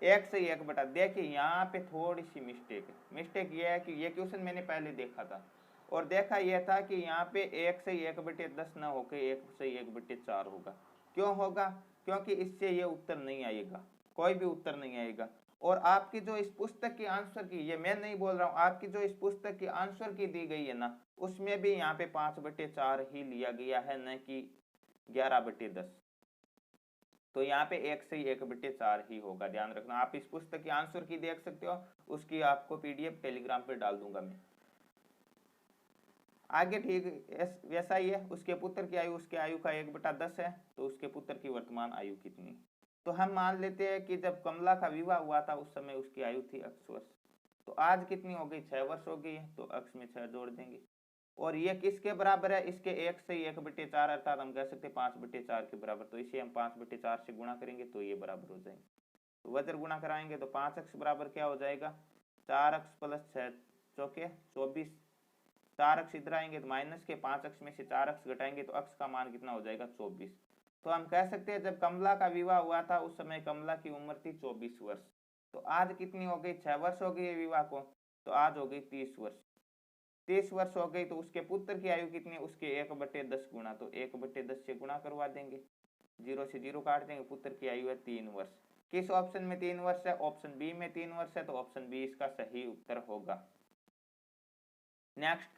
1 से 1 बटा, देखिए यहाँ पे थोड़ी सी मिस्टेक ये है कि ये क्वेश्चन मैंने पहले देखा था और देखा यह था कि यहाँ पे 1 से 1/10 न होकर 1 से 1/4 होगा। क्यों होगा, क्योंकि इससे ये उत्तर नहीं आएगा, कोई भी उत्तर नहीं आएगा। और आपकी जो इस पुस्तक की आंसर की, ये मैं नहीं बोल रहा हूँ, आपकी जो इस पुस्तक की आंसर की दी गई है ना, उसमें भी यहाँ पे 5/4 ही लिया गया है, न कि 11/10, तो यहाँ पे 1 से 1/4 ही होगा, ध्यान रखना। आप इस पुस्तक की आंसर की देख सकते हो, उसकी आपको पीडीएफ टेलीग्राम पे डाल दूंगा मैं। आगे ठीक वैसा ही है, उसके पुत्र की आयु उसके आयु का 1/10 है, तो उसके पुत्र की वर्तमान आयु कितनी, तो हम मान लेते हैं कि जब कमला का विवाह हुआ था उस समय उसकी आयु थी x वर्ष, तो आज कितनी हो गई 6 वर्ष हो गई है, तो x में 6 जोड़ देंगे और ये किसके बराबर है, इसके 1 से 1/4 अर्थात हम कह सकते हैं 5/4 के बराबर, तो इसे हम 5/4 से गुणा करेंगे तो ये बराबर हो जाएंगे, तो वज्र गुणा कराएंगे तो 5x बराबर क्या हो जाएगा 4x + 6 चौके 24, 4x इधर आएंगे तो माइनस के 5x में से 4x घटाएंगे तो x का मान कितना हो जाएगा 24, तो हम कह सकते हैं जब कमला का विवाह हुआ था उस समय कमला की उम्र थी 24 वर्ष, तो आज कितनी हो गई 6 वर्ष हो गई विवाह को, तो आज हो गई 30 वर्ष, 30 वर्ष हो गई, तो उसके पुत्र की आयु कितनी, उसके 1/10 गुणा, तो 1/10 से गुणा करवा देंगे, 0 से 0 काट देंगे, पुत्र की आयु है 3 वर्ष। किस ऑप्शन में 3 वर्ष है, ऑप्शन बी में 3 वर्ष है, तो ऑप्शन बी इसका सही उत्तर होगा। नेक्स्ट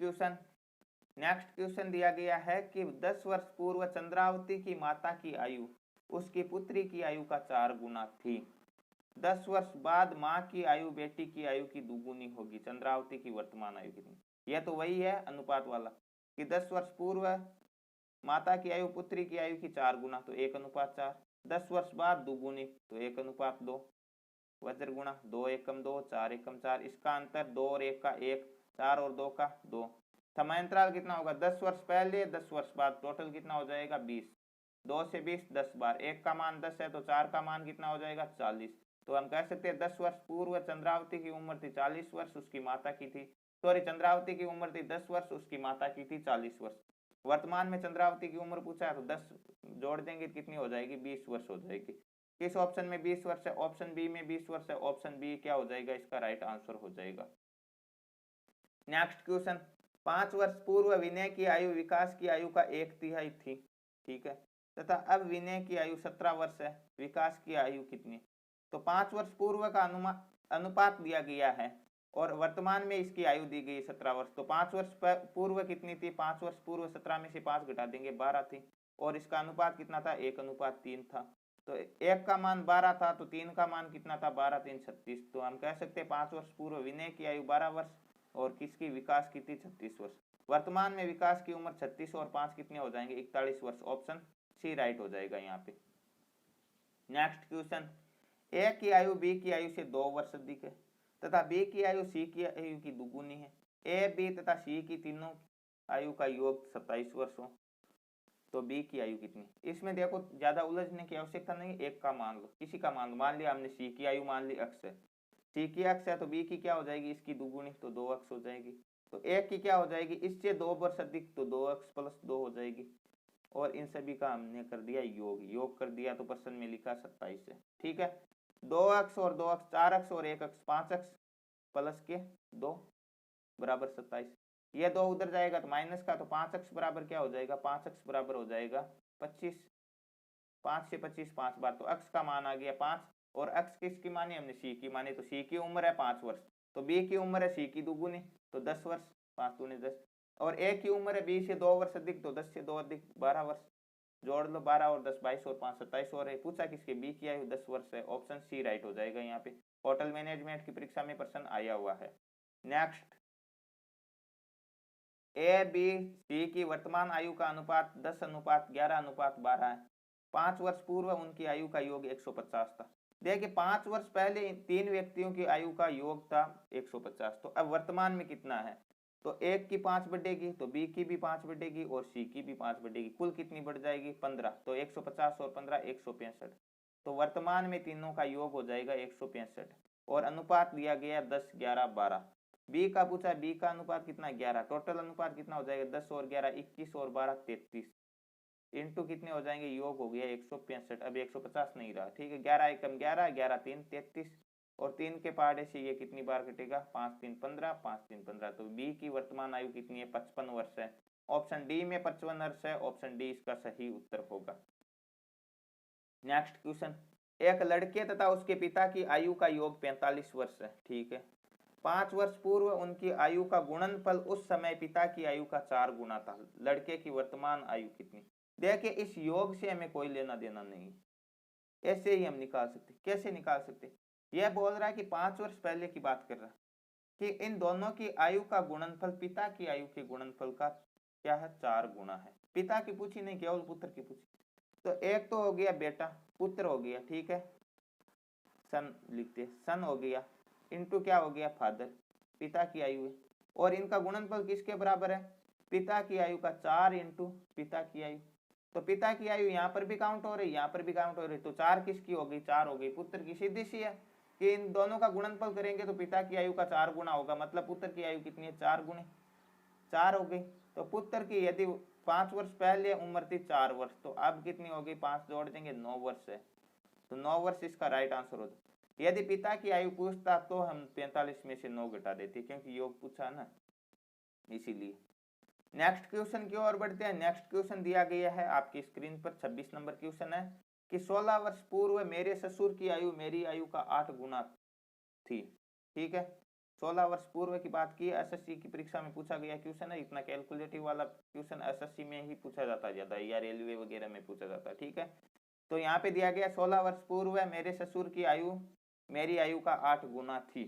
क्वेश्चन दिया गया है कि 10 वर्ष पूर्व चंद्रावती की माता की आयु उसकी पुत्री की आयु का 4 गुना थी, 10 वर्ष बाद माँ की आयु बेटी की आयु की दुगुनी होगी, चंद्रावती की वर्तमान आयु कितनी, यह तो वही है अनुपात वाला कि 10 वर्ष पूर्व माता की आयु पुत्री की आयु की 4 गुना, तो 1:4, 10 वर्ष बाद दुगुनी तो 1:2, वज्र गुणा 2 एकम 2, 4 एकम 4, इसका अंतर 2 और 1 का 1, 4 और 2 का 2, समयांतराल कितना होगा 10 वर्ष पहले 10 वर्ष बाद, टोटल कितना हो जाएगा 20, 2 से 20 10 बार, 1 का मान 10 है तो 4 का मान कितना हो जाएगा 40, तो हम कह सकते हैं 10 वर्ष पूर्व चंद्रावती की उम्र थी 40 वर्ष, उसकी माता की थी, सॉरी, चंद्रावती की उम्र थी 10 वर्ष, उसकी माता की थी 40 वर्ष। वर्तमान में चंद्रावती की उम्र पूछा है तो 10 जोड़ देंगे कितनी हो जाएगी, 20 वर्ष हो जाएगी। किस ऑप्शन में 20 वर्ष है, ऑप्शन बी में 20 वर्ष है, ऑप्शन बी क्या हो जाएगा, इसका राइट आंसर हो जाएगा। नेक्स्ट क्वेश्चन, 5 वर्ष पूर्व विनय की आयु विकास की आयु का 1/3 थी, ठीक है, तथा अब विनय की आयु 17 वर्ष है, विकास की आयु कितनी? तो 5 वर्ष पूर्व का अनुपात दिया गया है और वर्तमान में इसकी आयु दी गई 17 वर्ष। तो 5 वर्ष पूर्व कितनी थी, 5 वर्ष पूर्व 17 में से 5 घटा देंगे 12 थी, और इसका अनुपात कितना था, 1:3 था। तो 1 का मान 12 था, तो 3 का मान कितना था, 12 3 36। तो हम कह सकते हैं 5 वर्ष पूर्व विनय की आयु 12 वर्ष और किसकी, विकास की थी 36 वर्ष। वर्तमान में विकास की उम्र 36 और 5 कितने हो जाएंगे, 41 वर्ष। ऑप्शन सी राइट हो जाएगा यहाँ पे। नेक्स्ट क्वेश्चन, ए की आयु बी की आयु से 2 वर्ष अधिक है तथा बी की आयु सी की आयु की दुगुनी है। ए, बी तथा सी की तीनों आयु का योग 27 वर्ष हो तो बी की आयु कितनी? इसमें देखो ज्यादा उलझने की आवश्यकता नहीं, एक का मान लो, किसी का मान लो। मान लिया हमने सी की आयु मान ली x है, सी की x है तो बी की क्या हो जाएगी, इसकी दुगुनी, तो 2x हो जाएगी। तो एक की क्या हो जाएगी, इससे 2 वर्ष अधिक, तो 2x + 2 हो जाएगी। और इन सभी का हमने कर दिया योग, योग कर दिया तो प्रश्न में लिखा 27 है, ठीक है। 2x और 2x 4x और 1x 5x प्लस के 2 बराबर 27। ये 2 उधर जाएगा तो माइनस का, तो 5x बराबर क्या हो जाएगा, 5x बराबर हो जाएगा 25। 5 से 25 5 बार, तो x का मान आ गया 5। और x किसकी मानी, हमने c की मानी, तो c की उम्र है 5 वर्ष, तो b की उम्र है c की दुगुनी, तो 10 वर्ष, 5 दूनी 10। और a की उम्र है b से 2 वर्ष अधिक, तो 10 से 2 अधिक 12 वर्ष। जोड़ लो 12 और 10 22 और 5 27 और है। पूछा किसके, b की आयु 10 वर्ष है। ऑप्शन सी राइट हो जाएगा यहाँ पे। होटल मैनेजमेंट की परीक्षा में प्रश्न आया हुआ है। नेक्स्ट, ए बी सी की वर्तमान आयु का अनुपात 10:11:12 है। 5 वर्ष पूर्व उनकी आयु का योग 150 था। देखिए 5 वर्ष पहले तीन व्यक्तियों की आयु का योग था 150, तो अब वर्तमान में कितना है, तो एक की 5 बढ़ेगी, तो बी की भी 5 बढ़ेगी और सी की भी 5 बढ़ेगी, कुल कितनी बढ़ जाएगी, 15। तो 150 और 15 165। तो वर्तमान में तीनों का योग हो जाएगा 165 और अनुपात दिया गया 10:11:12। बी का पूछा, बी का अनुपात कितना, 11। टोटल अनुपात कितना हो जाएगा, 10 और 11 21 और 12 33 इंटू कितने हो जाएंगे, योग हो गया 165। अब 150 नहीं रहा, ठीक है। 11 एकम 11, 11 3 33 और 3 के पहाड़े से ये कितनी बार कटेगा, 5 3 15, 5 3 15। तो बी की वर्तमान आयु कितनी है, 55 वर्ष है। ऑप्शन डी में 55 वर्ष है, ऑप्शन डी इसका सही उत्तर होगा। नेक्स्ट क्वेश्चन, एक लड़के तथा उसके पिता की आयु का योग 45 वर्ष है, ठीक है। 5 वर्ष पूर्व उनकी आयु का गुणनफल उस समय पिता की आयु का 4 गुना था। लड़के की वर्तमान आयु कितनी? देखिए इस योग से हमें कोई लेना देना नहीं, ऐसे ही हम निकाल सकते। कैसे निकाल सकते, यह बोल रहा है कि 5 वर्ष पहले की बात कर रहा है कि इन दोनों की आयु का गुणनफल पिता की आयु के गुणनफल का क्या है, 4 गुना है। पिता की पूछी नहीं, केवल पुत्र की पूछी। तो एक तो हो गया बेटा, पुत्र हो गया, ठीक है, सन लिखते, सन हो गया, इनटू क्या हो गया, फादर, पिता की आयु है। और इनका गुणनफल किसके बराबर है, पिता की आयु का 4 इंटू पिता की आयु। तो पिता की आयु यहाँ पर भी काउंट हो रही, यहाँ पर भी काउंट हो रही, तो 4 किसकी हो गई, 4 हो गई पुत्र की। सीधी सी है कि इन दोनों का गुणनफल करेंगे तो पिता की आयु का 4 गुना होगा, मतलब पुत्र की आयु कितनी है, 4 गुने 4 हो गई। तो पुत्र की यदि 5 वर्ष पहले उम्र थी 4 वर्ष, तो अब कितनी हो गई, 5 जोड़ देंगे 9 वर्ष है, तो 9 वर्ष इसका राइट आंसर होता। यदि पिता की आयु पूछता तो हम 45 में से 9 घटा देते, क्योंकि योग पूछा ना, इसीलिए। नेक्स्ट क्वेश्चन की ओर बढ़ते हैं। नेक्स्ट क्वेश्चन दिया गया है आपकी स्क्रीन पर, 26 नंबर क्वेश्चन है कि 16 वर्ष पूर्व मेरे ससुर की आयु मेरी आयु का 8 गुना थी, ठीक है। 16 वर्ष पूर्व की बात की, एसएससी की परीक्षा में पूछा गया क्वेश्चन है। इतना कैलकुलेटिव वाला क्वेश्चन एसएससी में ही पूछा जाता है ज्यादा, या रेलवे वगैरह में पूछा जाता है, ठीक है। तो यहाँ पे दिया गया 16 वर्ष पूर्व मेरे ससुर की आयु मेरी आयु का 8 गुना थी,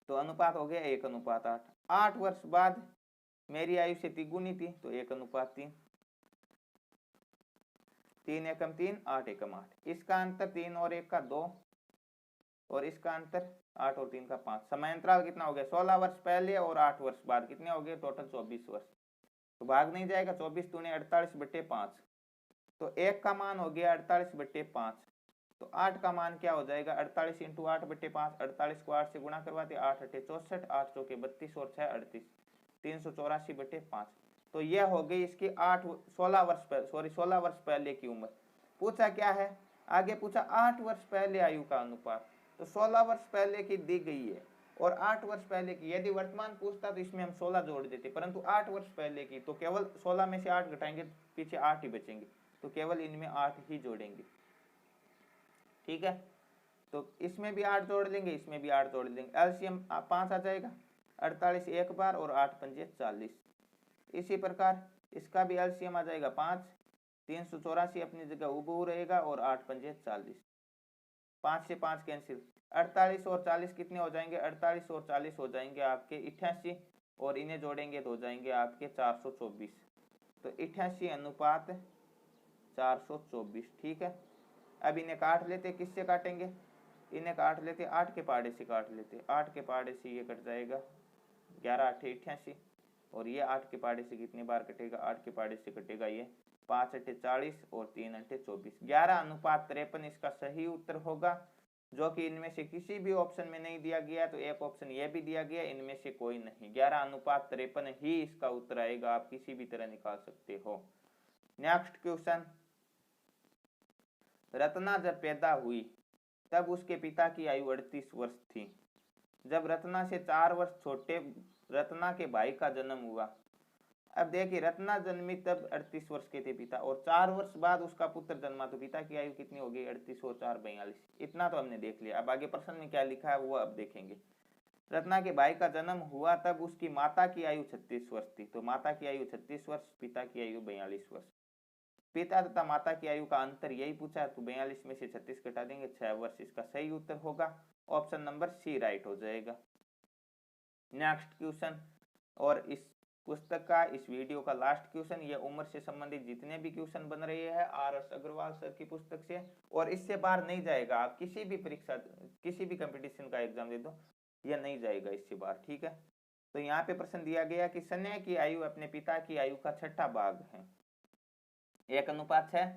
तो अनुपात हो गया 1:8। 8 वर्ष बाद मेरी आयु से तिगुनी थी, तो 1:3। 3 एकम 3, 8 एकम 8। इसका अंतर 3 और 1 का 2 और इसका अंतर 8 और 3 का 5। समयांतराल कितना हो गया, 16 वर्ष पहले और 8 वर्ष बाद, कितने हो गए, टोटल 24 वर्ष। तो भाग नहीं जाएगा, 24 दूने 48/5, तो 1 का मान हो गया 48/5। तो 8 का मान क्या हो जाएगा, 48 इंटू 8/5, 48 को 8 से गुणा करवाते, 8 8 64, 8 चौके 32 और 6 38, 384/5। तो यह हो गई इसकी 16 वर्ष पहले की उम्र। पूछा क्या है आगे, पूछा 8 वर्ष पहले आयु का अनुपात। तो 16 वर्ष पहले की दी गई है और 8 वर्ष पहले की, यदि वर्तमान पूछता तो इसमें हम 16 जोड़ देते, परंतु 8 वर्ष पहले की तो केवल 16 में से 8 घटाएंगे, पीछे 8 ही बचेंगे, तो केवल इनमें 8 ही जोड़ेंगे। ठीक है, तो इसमें भी 8 जोड़ लेंगे, इसमें भी 8 जोड़ लेंगे, एलसीएम 5 आ जाएगा, 48 एक बार और 8 पंजे 40। इसी प्रकार इसका भी एलसीएम आ जाएगा 5, 384 अपनी जगह उबू रहेगा और 8 पंजे 40, 5 से 5 कैंसिल, 48 और 40 कितने हो जाएंगे, 48 और 40 हो जाएंगे आपके 88 और इन्हें जोड़ेंगे तो हो जाएंगे आपके 424। तो 88 अनुपात 424। ठीक है, अब इन्हें काट लेते, किससे काटेंगे, इन्हें काट लेते 8 के पहाड़े से काट लेते, 8 के पहाड़े से ये कट जाएगा 11 8 88 और ये 8 के पहाड़े से कितनी बार कटेगा, 8 के पहाड़े से कटेगा ये 5 8 40 और 3 8 24, 11:53 इसका सही उत्तर होगा, जो कि इनमें से किसी भी ऑप्शन में नहीं दिया गया। तो एक ऑप्शन ये भी दिया गया, इनमें से कोई नहीं, 11:53 ही इसका उत्तर आएगा, आप किसी भी तरह निकाल सकते हो। नेक्स्ट क्वेश्चन, रत्ना जब पैदा हुई तब उसके पिता की आयु 38 वर्ष थी। जब रत्ना से 4 वर्ष छोटे रत्ना के भाई का जन्म हुआ। अब देखिए रत्ना जन्मी तब 38 वर्ष के थे पिता, और 4 वर्ष बाद उसका पुत्र जन्मा, तो पिता की आयु कितनी हो गई, 38 और 4 42। इतना तो हमने देख लिया। अब आगे प्रश्न में क्या लिखा है वो अब देखेंगे। रत्ना के भाई का जन्म हुआ तब उसकी माता की आयु 36 वर्ष थी। तो माता की आयु 36 वर्ष, पिता की आयु 42 वर्ष। पिता तथा माता की आयु का अंतर यही पूछा, तो 42 में से 36 घटा देंगे, 6 वर्ष इसका सही उत्तर होगा। ऑप्शन नंबर सी राइट हो जाएगा। नेक्स्ट क्वेश्चन, और इस पुस्तक का, इस वीडियो का लास्ट क्वेश्चन, ये उम्र से संबंधित जितने भी क्वेश्चन बन रहे हैं RS अग्रवाल सर की पुस्तक से, और इससे बाहर नहीं जाएगा। आप किसी भी परीक्षा, किसी भी कंपटीशन का एग्जाम दे दो, यह नहीं जाएगा इससे बाहर। ठीक है, तो यहाँ पे प्रश्न दिया गया कि स्नेह की आयु अपने पिता की आयु का 6ठा भाग है, 1:6।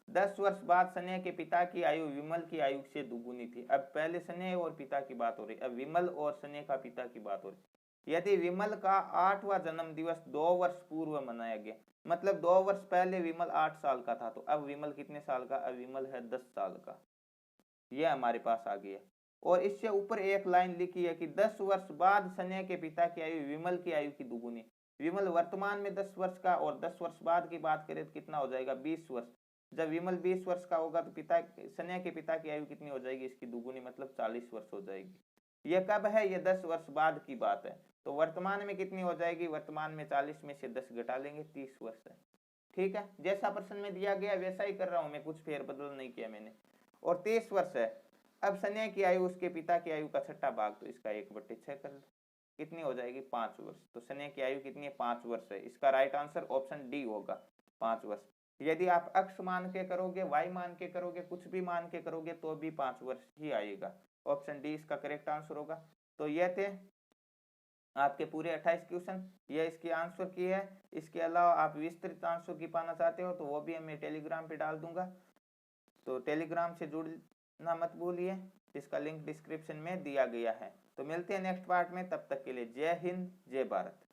10 वर्ष बाद स्नेह के पिता की आयु विमल की आयु से दुगुनी थी। अब पहले स्नेह और पिता की बात हो रही, अब विमल और स्नेह का पिता की बात हो रही। यदि विमल का 8वां जन्म दिवस 2 वर्ष पूर्व मनाया गया, मतलब 2 वर्ष पहले विमल 8 साल का था, तो अब विमल कितने साल का, अब विमल है 10 साल का। यह हमारे पास आ गया। और इससे ऊपर एक लाइन लिखी है कि 10 वर्ष बाद स्नेह के पिता की आयु विमल की आयु की दुगुनी। विमल वर्तमान में 10 वर्ष का, और 10 वर्ष बाद की बात करें तो कितना हो जाएगा, 20 वर्ष। जब विमल 20 वर्ष का होगा तो स्नेह के पिता की आयु कितनी हो जाएगी, इसकी दुगुनी, मतलब 40 वर्ष हो जाएगी। यह कब है, यह 10 वर्ष बाद की बात है। तो वर्तमान में कितनी हो जाएगी, वर्तमान में 40 में से 10 घटा लेंगे, 30 वर्ष है। ठीक है, जैसा प्रश्न में दिया गया वैसा ही कर रहा हूं मैं, कुछ फेरबदल नहीं किया मैंने। और 30 वर्ष है। अब स्नेह की आयु उसके पिता की आयु का 6ठा भाग, तो इसका 1/6 कर लो, कितनी हो जाएगी, 5 वर्ष। तो स्नेह की आयु कितनी है, 5 वर्ष है। इसका राइट आंसर ऑप्शन डी होगा, 5 वर्ष। यदि आप अक्ष मान के करोगे, वाई मान के करोगे, कुछ भी मान के करोगे तो भी 5 वर्ष ही आएगा। ऑप्शन डी इसका करेक्ट आंसर होगा। तो ये थे आपके पूरे 28 क्वेश्चन, ये इसके आंसर की है। इसके अलावा आप विस्तृत आंसर की पाना चाहते हो तो वो भी मैं टेलीग्राम पे डाल दूंगा, तो टेलीग्राम से जुड़ना मत भूलिए, इसका लिंक डिस्क्रिप्शन में दिया गया है। तो मिलते हैं नेक्स्ट पार्ट में, तब तक के लिए जय हिंद, जय भारत।